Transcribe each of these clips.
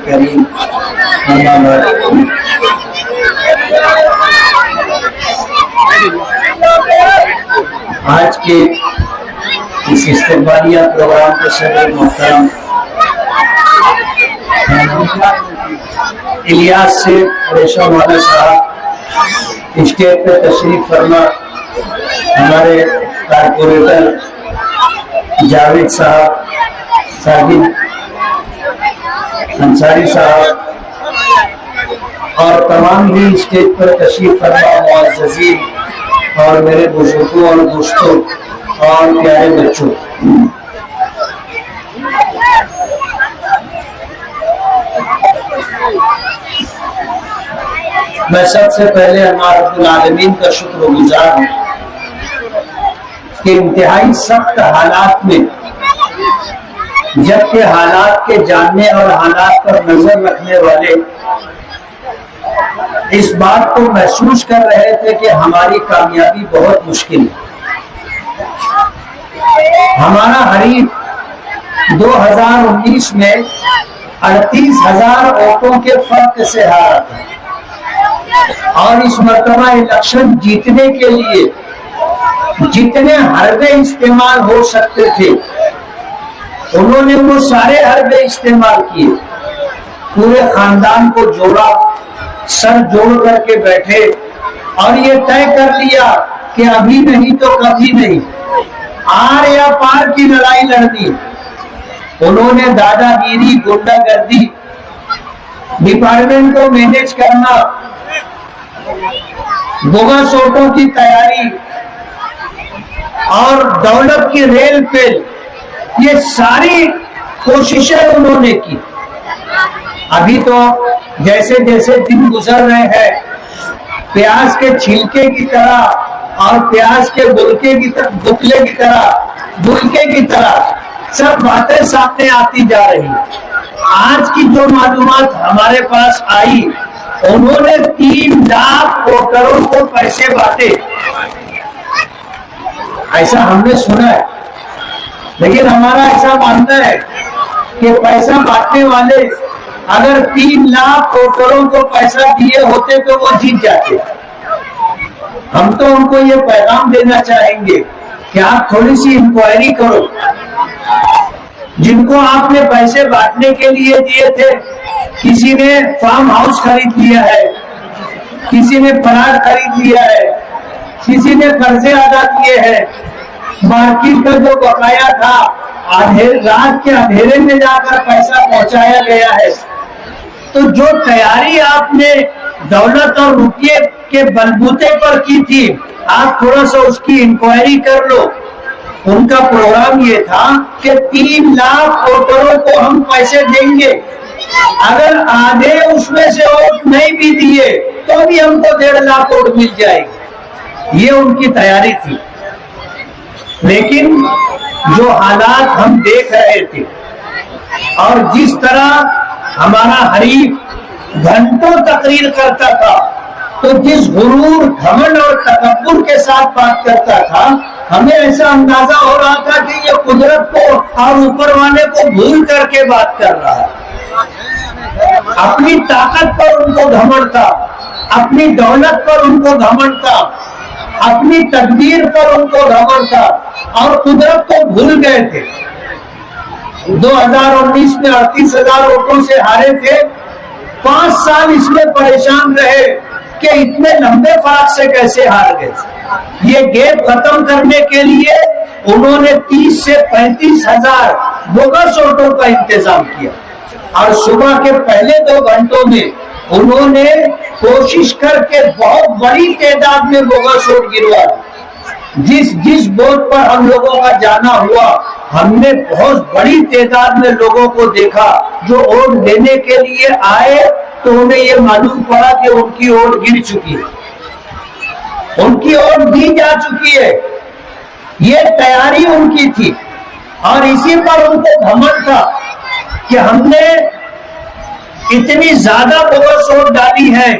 الكريم أما بعد آج کے اس استقبالیہ پروگرام کے صدر محترم الیاس سے ریشم والا صاحب، اسٹیج پہ تشریف فرما ہمارے کارپوریٹر جاوید صاحب، ساجد انصاری صاحب اور تمام ہی اسٹیج پر تشریف فرما معززین اور میرے بزرگوں اور دوستوں اور پیارے بچوں، میں سب سے پہلے اللہ رب العالمین کا شکر گزار ہوں کہ انتہائی سخت حالات میں، جبکہ حالات کے جاننے اور حالات پر نظر رکھنے والے اس بات کو محسوس کر رہے تھے کہ ہماری کامیابی بہت مشکل ہے۔ ہمارا حریف 2019 میں 38,000 ووٹوں کے فرق سے ہارا تھا اور اس مرتبہ الیکشن جیتنے کے لیے جتنے حربے استعمال ہو سکتے تھے انہوں نے وہ سارے حربے استعمال کیے، پورے خاندان کو جوڑا، سر جوڑ کر کے بیٹھے اور یہ طے کر لیا کہ ابھی نہیں تو کبھی نہیں، آر یا پار کی لڑائی لڑنی۔ انہوں نے دادا گیری، گنڈا گردی، ڈپارٹمنٹ کو مینج کرنا، بوگس ووٹوں کی تیاری اور دولت کی ریل پہ، یہ ساری کوششیں انہوں نے کی۔ ابھی تو جیسے جیسے دن گزر رہے ہیں پیاز کے چھلکے کی طرح اور پیاز کے بلکے کی طرح سب باتیں سامنے آتی جا رہی ہیں۔ آج کی جو معلومات ہمارے پاس آئی، انہوں نے 3 لاکھ ووٹروں کو پیسے بانٹے، ایسا ہم نے سنا ہے، لیکن ہمارا ایسا ماننا ہے کہ پیسہ بانٹنے والے اگر 3 لاکھ ووٹروں کو پیسہ دیے ہوتے تو وہ جیت جاتے۔ ہم تو ان کو یہ پیغام دینا چاہیں گے کہ آپ تھوڑی سی انکوائری کرو، جن کو آپ نے پیسے بانٹنے کے لیے دیے تھے، کسی نے فارم ہاؤس خرید لیا ہے، کسی نے پلاٹ خرید لیا ہے، کسی نے قرضے ادا کیے ہیں، مارکیٹ کا جو بقایا تھا رات کے اندھیرے میں جا کر پیسہ پہنچایا گیا ہے۔ تو جو تیاری آپ نے دولت اور روپیے کے بلبوتے پر کی تھی، آپ تھوڑا سا اس کی انکوائری کر لو۔ ان کا پروگرام یہ تھا کہ 3 لاکھ ووٹروں کو ہم پیسے دیں گے، اگر آدھے اس میں سے ووٹ نہیں بھی دیے تو بھی ہم کو 1.5 لاکھ ووٹ مل جائے گی، یہ ان کی تیاری تھی۔ لیکن جو حالات ہم دیکھ رہے تھے اور جس طرح ہمارا حریف گھنٹوں تقریر کرتا تھا، تو جس غرور، گھمنڈ اور تکبر کے ساتھ بات کرتا تھا، ہمیں ایسا اندازہ ہو رہا تھا کہ یہ قدرت کو اور اوپر والے کو بھول کر کے بات کر رہا ہے۔ اپنی طاقت پر ان کو گھمنڈ تھا، اپنی دولت پر ان کو گھمنڈ تھا، اپنی تدبیر پر ان کو گھمنڈ تھا اور قدرت کو بھول گئے تھے۔ 2019 میں 38,000 ووٹوں سے ہارے تھے، 5 سال اس میں پریشان رہے کہ اتنے لمبے فرق سے کیسے ہار گئے۔ یہ گیپ ختم کرنے کے لیے انہوں نے 30 سے 35,000 بوگس ووٹوں کا انتظام کیا اور صبح کے پہلے 2 گھنٹوں میں انہوں نے کوشش کر کے بہت بڑی تعداد میں بوگس ووٹ گروا دی۔ جس بوتھ پر ہم لوگوں کا جانا ہوا، ہم نے بہت بڑی تعداد میں لوگوں کو دیکھا جو ووٹ دینے کے لیے آئے تو انہیں یہ معلوم پڑا کہ ان کی ووٹ گر چکی ہے، ان کی ووٹ دی جا چکی ہے۔ یہ تیاری ان کی تھی اور اسی پر ان کو گھمنڈ تھا کہ ہم نے اتنی زیادہ بوگس ووٹ ڈالی ہے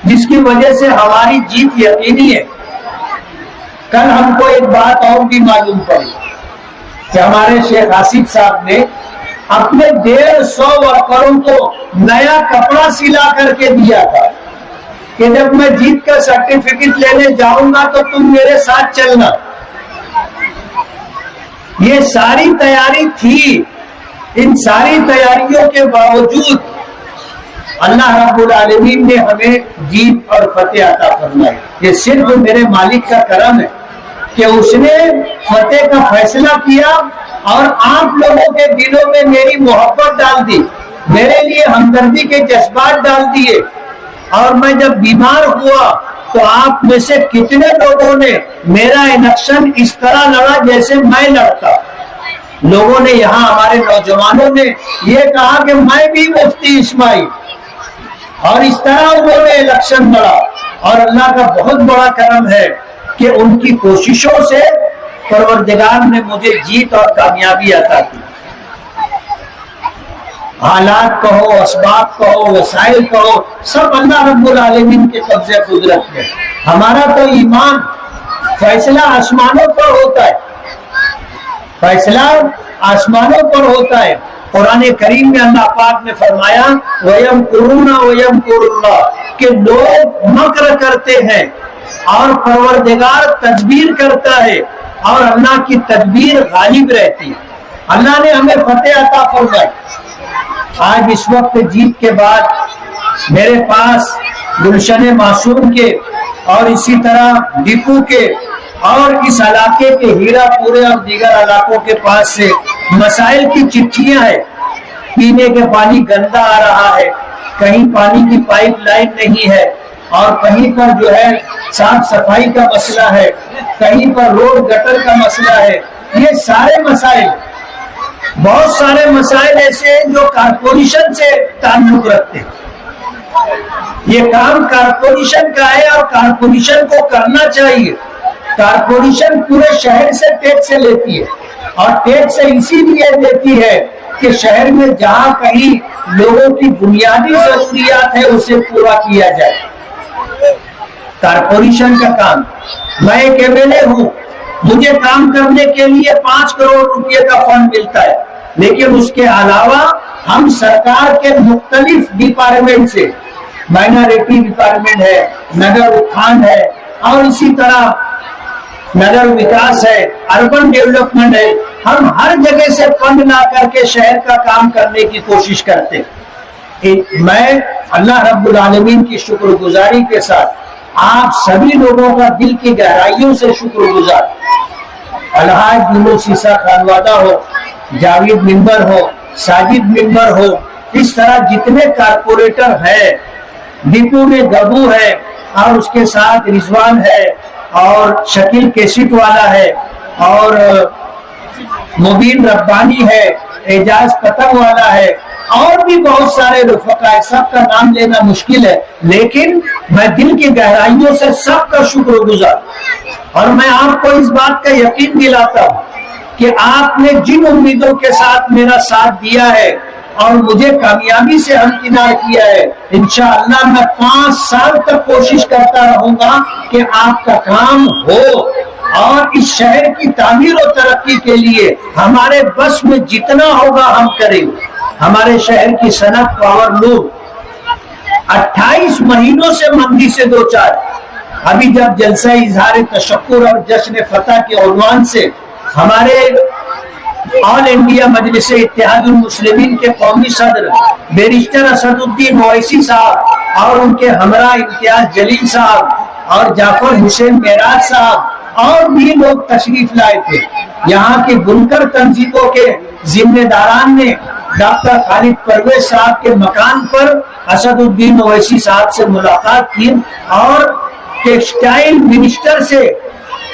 جس کی وجہ سے ہماری جیت یقینی ہے۔ کل ہم کو ایک بات اور بھی معلوم پڑی کہ ہمارے شیخ آصف صاحب نے اپنے 150 ورکروں کو نیا کپڑا سلا کر کے دیا تھا کہ جب میں جیت کا سرٹیفکیٹ لینے جاؤں گا تو تم میرے ساتھ چلنا. یہ ساری تیاری تھی. ان ساری تیاریوں کے باوجود اللہ رب العالمین نے ہمیں جیت اور فتح عطا فرمائی. یہ صرف میرے مالک کا کرم ہے کہ اس نے فتح کا فیصلہ کیا اور آپ لوگوں کے دلوں میں میری محبت ڈال دی, میرے لیے ہمدردی کے جذبات ڈال دیے. اور میں جب بیمار ہوا تو آپ میں سے کتنے لوگوں نے میرا انیکشن اس طرح لڑا جیسے میں لڑتا. لوگوں نے یہاں ہمارے نوجوانوں نے یہ کہا کہ میں بھی مفتی اسماعیل, اور اس طرح انہوں نے الیکشن لڑا. اور اللہ کا بہت بڑا کرم ہے کہ ان کی کوششوں سے پروردگار نے مجھے جیت اور کامیابی عطا کی. حالات کہو, اسباب کہو, وسائل کہو, سب اللہ رب العالمین کے قبضے قدرت میں. ہمارا تو ایمان فیصلہ آسمانوں پر ہوتا ہے, فیصلہ آسمانوں پر ہوتا ہے. قرآن کریم میں اللہ پاک نے فرمایا وَيَمْكُرُونَ وَيَمْكُرُ اللَّهُ کہ لوگ مکر کرتے ہیں اور پروردگار تدبیر کرتا ہے اور اللہ کی تدبیر غالب رہتی ہے. اللہ نے ہمیں فتح عطا فرمائی. آج اس وقت جیت کے بعد میرے پاس گلشن معصوم کے اور اسی طرح ڈپو کے اور اس علاقے کے ہیرا پورے اور دیگر علاقوں کے پاس سے مسائل کی چٹھیاں ہیں. پینے کے پانی گندا آ رہا ہے, کہیں پانی کی پائپ لائن نہیں ہے, اور کہیں پر جو ہے صاف صفائی کا مسئلہ ہے, کہیں پر روڈ گٹر کا مسئلہ ہے. یہ سارے مسائل, بہت سارے مسائل ایسے ہیں جو کارپوریشن سے تعلق رکھتے ہیں. یہ کام کارپوریشن کا ہے اور کارپوریشن کو کرنا چاہیے. کارپوریشن پورے شہر سے ٹیکس لیتی ہے, اور ٹیکس اسی لیے دیتی ہے کہ شہر میں جہاں کہیں لوگوں کی بنیادی ضروریات ہے اسے پورا کیا جائے. کارپوریشن کا کام. میں ایک MLA ہوں, مجھے کام کرنے کے لیے 5 کروڑ روپے کا فنڈ ملتا ہے, لیکن اس کے علاوہ ہم سرکار کے مختلف ڈپارٹمنٹ سے, مائنارٹی ڈپارٹمنٹ ہے, نگر اتھان ہے, اور اسی طرح نگر وکاس ہے, اربن ڈیولپمنٹ ہے, ہم ہر جگہ سے فنڈ لا کر کے شہر کا کام کرنے کی کوشش کرتے. میں اللہ رب العالمین کی شکر گزاری کے ساتھ آپ سبھی لوگوں کا دل کی گہرائیوں سے شکر گزار. الحاج یونس عیسیٰ خانوادہ ہو, جاوید ممبر ہو, ساجد ممبر ہو, اس طرح جتنے کارپوریٹر ہیں, ڈپو میں گبو ہے اور اس کے ساتھ رضوان ہے, اور شکیل کیسٹ والا ہے, اور مبین ربانی ہے, اعجاز پتنگ والا ہے, اور بھی بہت سارے رفقا. سب کا نام لینا مشکل ہے, لیکن میں دل کی گہرائیوں سے سب کا شکر گزار. اور میں آپ کو اس بات کا یقین دلاتا ہوں کہ آپ نے جن امیدوں کے ساتھ میرا ساتھ دیا ہے اور مجھے کامیابی سے ہمکنار کیا ہے, انشاءاللہ میں 5 سال تک کوشش کرتا رہوں گا کہ آپ کا کام ہو, اور اس شہر کی تعمیر و ترقی کے لیے ہمارے بس میں جتنا ہوگا ہم کریں. ہمارے شہر کی صنعت پاور لوم 28 مہینوں سے مندی سے دو چار. ابھی جب جلسہ اظہار تشکر اور جشن فتح کے عنوان سے ہمارے آل انڈیا مجلس اتحاد المسلمین کے قومی صدر بیرسٹر اسد الدین اویسی صاحب اور ان کے ہمراہ امتیاز جلیل صاحب اور جعفر حسین معراج صاحب اور بھی لوگ تشریف لائے تھے. یہاں کے بنکر تنظیموں کے ذمہ داران نے ڈاکٹر خالد پرویز صاحب کے مکان پر اسد الدین اویسی صاحب سے ملاقات کی اور ٹیکسٹائل منسٹر سے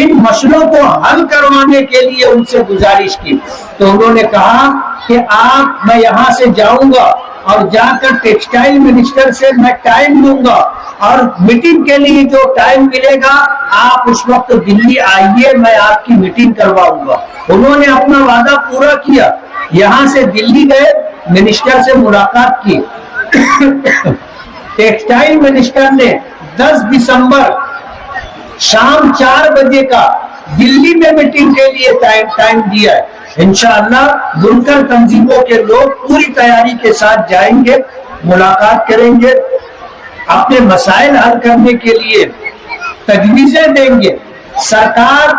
ان مسئلوں کو حل کروانے کے لیے ان سے گزارش کی. تو انہوں نے کہا کہ میں یہاں سے جاؤں گا اور جا کر ٹیکسٹائل منسٹر سے میں ٹائم لوں گا, اور میٹنگ کے لیے جو ٹائم ملے گا آپ اس وقت دلی آئیے, میں آپ کی میٹنگ کرواؤں گا. انہوں نے اپنا وعدہ پورا کیا, یہاں سے دلی گئے, منسٹر سے ملاقات کی. ٹیکسٹائل منسٹر نے 10 دسمبر شام 4 بجے کا دلی میں میٹنگ کے لیے ٹائم دیا ہے. انشاءاللہ بنکر تنظیموں کے لوگ پوری تیاری کے ساتھ جائیں گے، ملاقات کریں گے، اپنے مسائل حل کرنے کے لیے تجویزیں دیں گے۔ سرکار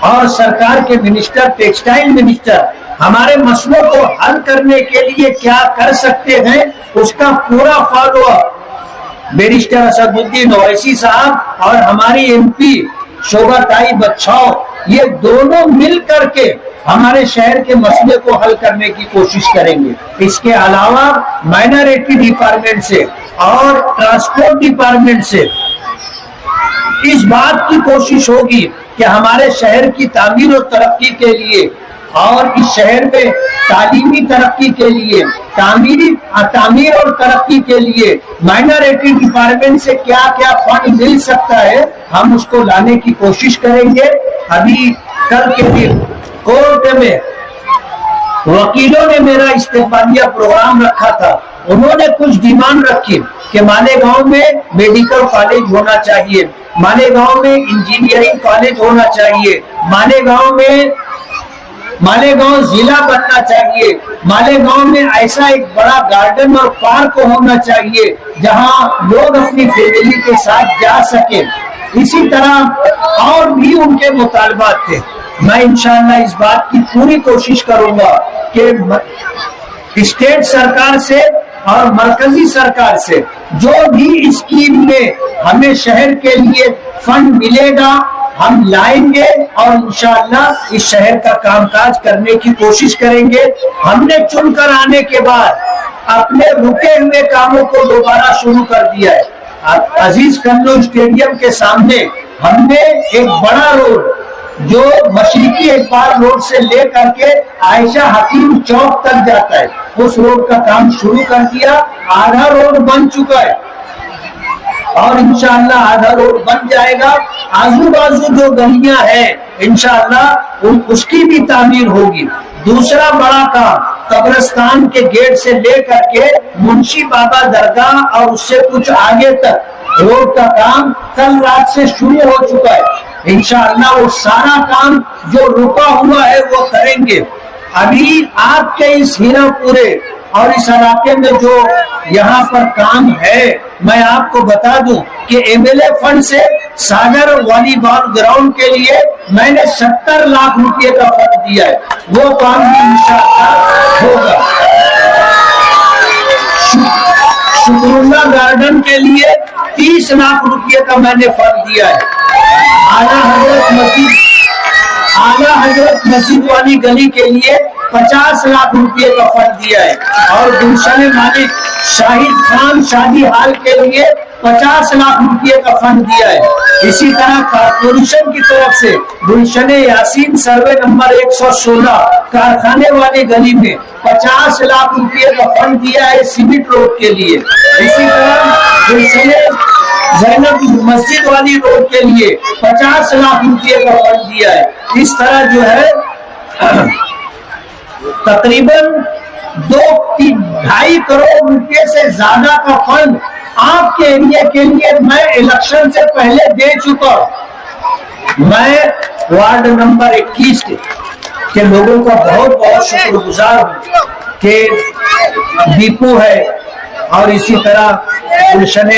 اور سرکار کے منسٹر، ٹیکسٹائل منسٹر ہمارے مسئلوں کو حل کرنے کے لیے کیا کر سکتے ہیں، اس کا پورا فالو اپ بیرسٹر اسد الدین اویسی صاحب اور ہماری ایم پی شوبھا تائی بچاؤ، یہ دونوں مل کر کے ہمارے شہر کے مسئلے کو حل کرنے کی کوشش کریں گے۔ اس کے علاوہ مائنرٹی ڈپارٹمنٹ سے اور ٹرانسپورٹ ڈپارٹمنٹ سے اس بات کی کوشش ہوگی کہ ہمارے شہر کی تعمیر و ترقی کے لیے اور اس شہر میں تعلیمی ترقی کے لیے، تعمیر اور ترقی کے لیے مائنرٹی ڈپارٹمنٹ سے کیا کیا فنڈ مل سکتا ہے، ہم اس کو لانے کی کوشش کریں گے۔ ابھی کل کے دن کورٹ میں وکیلوں نے میرا استقبالیہ پروگرام رکھا تھا، انہوں نے کچھ ڈیمانڈ رکھی کہ مالیگاؤں میں میڈیکل کالج ہونا چاہیے، مالیگاؤں میں انجینئرنگ کالج ہونا چاہیے، مالیگاؤں ضلع بننا چاہیے، مالیگاؤں میں ایسا ایک بڑا گارڈن اور پارک ہونا چاہیے جہاں لوگ اپنی فیملی کے ساتھ جا سکیں۔ اسی طرح اور بھی ان کے مطالبات تھے۔ میں انشاءاللہ اس بات کی پوری کوشش کروں گا کہ اسٹیٹ سرکار سے اور مرکزی سرکار سے جو بھی اسکیم میں ہمیں شہر کے لیے فنڈ ملے گا ہم لائیں گے اور انشاءاللہ اس شہر کا کام کاج کرنے کی کوشش کریں گے۔ ہم نے چن کر آنے کے بعد اپنے رکے ہوئے کاموں کو دوبارہ شروع کر دیا ہے۔ عزیز کلو اسٹیڈیم کے سامنے ہم نے ایک بڑا روڈ جو مشرقی اقبال روڈ سے لے کر کے عائشہ حکیم چوک تک جاتا ہے، اس روڈ کا کام شروع کر دیا۔ آدھا روڈ بن چکا ہے اور انشاءاللہ آدھا روڈ بن جائے گا۔ آزو بازو جو گلیاں ہیں انشاءاللہ اس کی بھی تعمیر ہوگی۔ دوسرا بڑا کام قبرستان کے گیٹ سے لے کر کے منشی بابا درگاہ اور اس سے کچھ آگے تک روڈ کا کام کل رات سے شروع ہو چکا ہے۔ انشاءاللہ وہ سارا کام جو رکا ہوا ہے وہ کریں گے۔ ابھی آپ کے اس ہیرا پورے اور اس علاقے میں جو یہاں پر کام ہے، میں آپ کو بتا دوں کہ ایم ایل اے فنڈ سے ساگر والی بال گراؤنڈ کے لیے میں نے 70 لاکھ روپے کا فنڈ دیا ہے، وہ کام بھی انشاءاللہ ہوگا۔ شکر اللہ گارڈن کے لیے 30 لاکھ روپے کا میں نے فنڈ دیا ہے۔ اعلیٰ حضرت مسجد والی گلی کے لیے 50 لاکھ روپے کا فنڈ دیا ہے اور گلشن مالک شاہد خان شادی ہال کے لیے 50 لاکھ روپے کا فنڈ دیا ہے۔ اسی طرح کارپوریشن کی طرف سے گلشن یاسین سروے نمبر 116 کارخانے والی گلی میں 50 لاکھ روپے کا فنڈ دیا ہے سیمنٹ روڈ کے لیے۔ اسی طرح گلشن زینب مسجد والی روڈ کے لیے 50 لاکھ روپے کا فنڈ دیا ہے۔ اس طرح جو ہے تقریباً 2.5 کروڑ روپے سے زیادہ کا فنڈ آپ کے ایریا کے لیے میں الیکشن سے پہلے دے چکا ہوں۔ میں وارڈ نمبر 21 کے لوگوں کا بہت بہت شکر گزار ہوں کہ دیپو ہے اور اسی طرح گلشن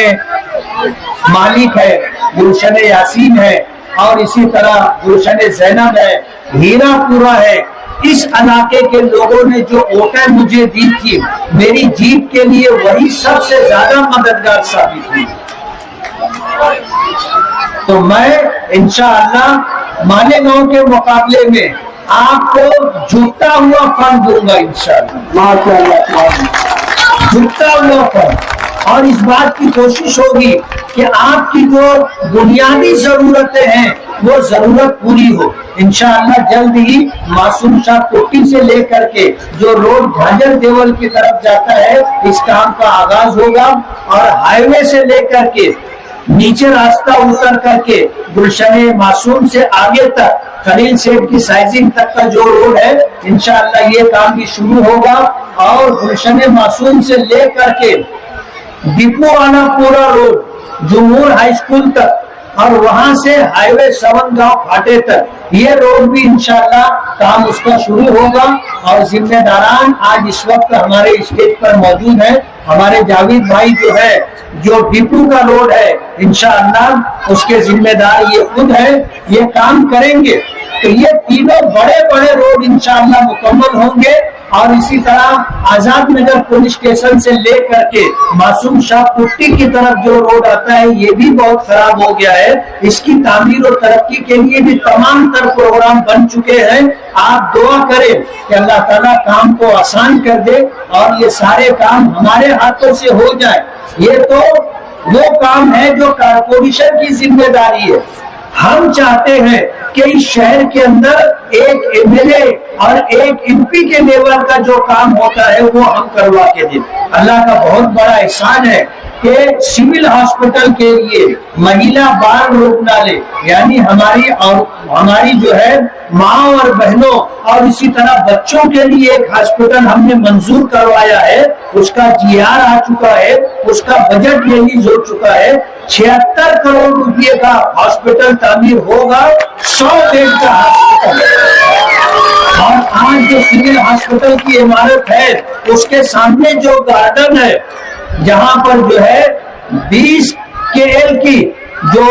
مالک ہے، گلشن یاسین ہے اور اسی طرح گلشن زینب ہے، ہیرا پورا ہے۔ اس علاقے کے لوگوں نے جو ووٹیں مجھے دی تھی میری جیت کے لیے وہی سب سے زیادہ مددگار ثابت ہوئی۔ تو میں انشاءاللہ مالیگاؤں کے مقابلے میں آپ کو جھکتا ہوا فنڈ دوں گا انشاءاللہ، جھکتا ہوا فنڈ۔ اور اس بات کی کوشش ہوگی کہ آپ کی جو بنیادی ضرورتیں ہیں وہ ضرورت پوری ہو۔ انشاءاللہ جلد ہی معصوم شاہ کوٹی سے لے کر کے جو روڈ جھاجر دیول کی طرف جاتا ہے اس کام کا آغاز ہوگا اور ہائی وے سے لے کر کے نیچے راستہ اتر کر کے گلشن معصوم سے آگے تک خلیل سیٹ کی سائزنگ تک کا جو روڈ ہے انشاءاللہ یہ کام بھی شروع ہوگا اور گلشن معصوم سے لے کر کے ڈپو والا پورا روڈ جمہور ہائی اسکول تک اور وہاں سے ہائی وے سونگاؤں پھاٹے تک یہ روڈ بھی انشاءاللہ کام اس کا شروع ہوگا. اور ذمہ داران آج اس وقت ہمارے اسٹیج پر موجود ہیں. ہمارے جاوید بھائی جو ہے, جو ڈپو کا روڈ ہے, انشاءاللہ اس کے ذمہ دار یہ خود ہے, یہ کام کریں گے. تو یہ تینوں بڑے بڑے روڈ انشاءاللہ مکمل ہوں گے. اور اسی طرح آزاد نگر پولیس اسٹیشن سے لے کر کے معصوم شاہ پٹی کی طرف جو روڈ آتا ہے یہ بھی بہت خراب ہو گیا ہے. اس کی تعمیر اور ترقی کے لیے بھی تمام تر پروگرام بن چکے ہیں. آپ دعا کریں کہ اللہ تعالیٰ کام کو آسان کر دے اور یہ سارے کام ہمارے ہاتھوں سے ہو جائے. یہ تو وہ کام ہے جو کارپوریشن کی ذمہ داری ہے. ہم چاہتے ہیں کہ اس شہر کے اندر ایک ایم ایل اے اور ایک ایم پی کے لیول کا جو کام ہوتا ہے وہ ہم کروا کے دیں. اللہ کا بہت بڑا احسان ہے کہ سول ہاسپٹل کے لیے مہیلا بال روگنالے یعنی ہماری جو ہے ماں اور بہنوں اور اسی طرح بچوں کے لیے ایک ہاسپٹل ہم نے منظور کروایا ہے. اس کا جی آر آ چکا ہے, اس کا بجٹ ریلیز ہو چکا ہے. 76 کروڑ روپے کا ہاسپٹل تعمیر ہوگا, 100 بیڈ کا ہاسپٹل. اور آج جو سول ہاسپٹل کی عمارت ہے اس کے سامنے جو گارڈن ہے جہاں پر جو ہے 20 KL کی جو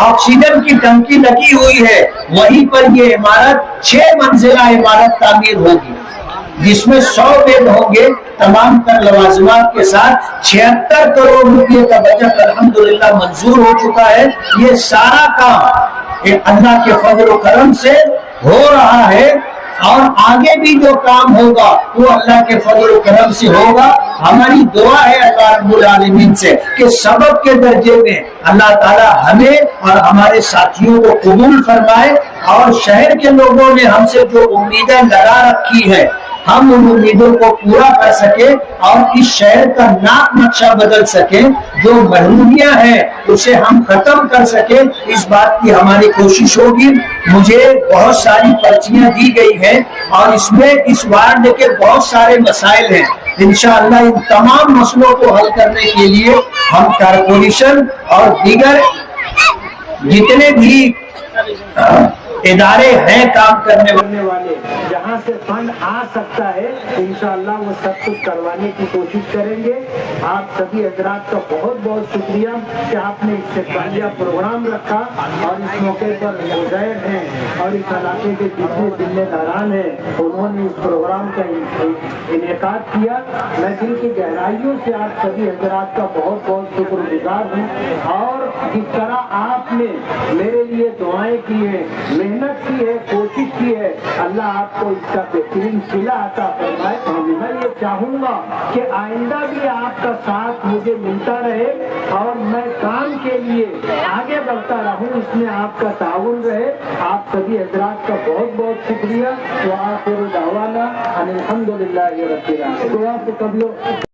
آکسیجن کی ٹنکی لگی ہوئی ہے وہیں پر یہ عمارت 6 منزلہ عمارت تعمیر ہوگی جس میں 100 بیڈ ہوں گے تمام تر لوازمات کے ساتھ. 76 کروڑ روپے کا بجٹ الحمدللہ منظور ہو چکا ہے. یہ سارا کام اللہ کے فضل و کرم سے ہو رہا ہے اور آگے بھی جو کام ہوگا وہ اللہ کے فضل و کرم سے ہوگا. ہماری دعا ہے اللہ رب العالمین سے کہ سبب کے درجے میں اللہ تعالی ہمیں اور ہمارے ساتھیوں کو قبول فرمائے اور شہر کے لوگوں نے ہم سے جو امیدیں لگا رکھی ہے ہم ان امیدوں کو پورا کر سکے اور اس شہر کا ناک نقشہ بدل سکے. جو محرومیاں ہیں اسے ہم ختم کر سکے, اس بات کی ہماری کوشش ہوگی. مجھے بہت ساری پرچیاں دی گئی ہیں اور اس میں اس وارڈ کے بہت سارے مسائل ہیں. انشاءاللہ ان تمام مسئلوں کو حل کرنے کے لیے ہم کارپوریشن اور دیگر جتنے بھی ادارے ہیں کام کرنے والے جہاں سے فنڈ آ سکتا ہے انشاءاللہ وہ سب کچھ کروانے کی کوشش کریں گے. آپ سبھی حضرات کا بہت بہت شکریہ کہ آپ نے استقبالیہ پروگرام رکھا اور اس موقع پر مظاہر ہیں اور اس علاقے کے جتنے ذمہ داران ہیں انہوں نے اس پروگرام کا انعقاد کیا. میں دل کی گہرائیوں سے آپ سبھی حضرات کا بہت بہت شکر گزار ہوں. اور جس طرح آپ نے میرے لیے دعائیں کی ہیں, محنت کی ہے, کوشش کی ہے, اللہ آپ کو اس کا بہترین صلہ عطا فرمائے. میں یہ چاہوں گا کہ آئندہ بھی آپ کا ساتھ مجھے ملتا رہے اور میں کام کے لیے آگے بڑھتا رہوں, اس میں آپ کا تعاون رہے. آپ سبھی حضرات کا بہت بہت شکریہ. وآخر دعوانا ان الحمدللہ رب العالمین. دعا سے قبل